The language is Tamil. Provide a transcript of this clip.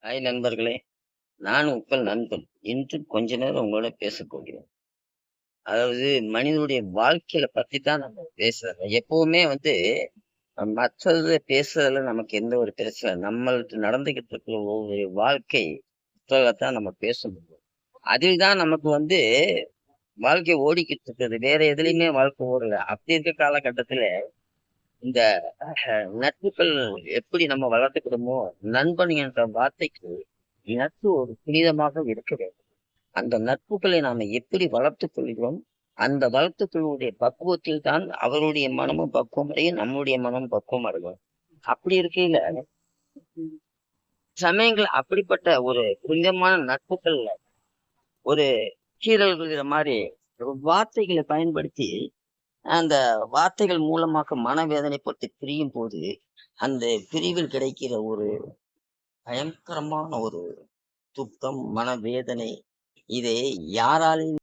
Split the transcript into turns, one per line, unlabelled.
ஹாய் நண்பர்களே! நான் உங்கள் நண்பன். இன்று கொஞ்ச நேரம் உங்களோட பேசப் போகிறேன். அதாவது மனிதனுடைய வாழ்க்கையில பத்தி தான் நம்ம பேசுறோம். எப்பவுமே மற்றத பேசுறதுல நமக்கு எந்த ஒரு பிரச்சனை நம்மளுக்கு நடந்துகிட்டு இருக்கிற ஒவ்வொரு வாழ்க்கை புத்தகத்தான் நம்ம பேச முடியும். அதில் தான் நமக்கு வாழ்க்கை ஓடிக்கிட்டு இருக்குது. வேற எதுலயுமே வாழ்க்கை ஓடல. அப்படி இருக்க காலகட்டத்தில இந்த நட்புகள் எப்படி நம்ம வளர்த்துக்கிடுமோ, நண்பன் என்ற வார்த்தைக்கு நட்பு ஒரு புனிதமாக இருக்க வேண்டும். அந்த நட்புகளை நாம எப்படி வளர்த்துக் கொள்கிறோம், அந்த வளர்த்துக் கொள்வதுடைய பக்குவத்தில் தான் அவருடைய மனமும் பக்குவம் அடையும், நம்முடைய மனமும் பக்குவம் அடையும். அப்படி இருக்கையில, சமயங்கள் அப்படிப்பட்ட ஒரு புனிதமான நட்புகள்ல ஒரு கீறல் விழுகிற மாரி ஒரு வார்த்தைகளை பயன்படுத்தி, அந்த வார்த்தைகள் மூலமாக மனவேதனைப்பட்டு பிரியும்போது, அந்த பிரிவில் கிடைக்கிற ஒரு பயங்கரமான ஒரு துக்கம், மனவேதனை இதை யாராலும்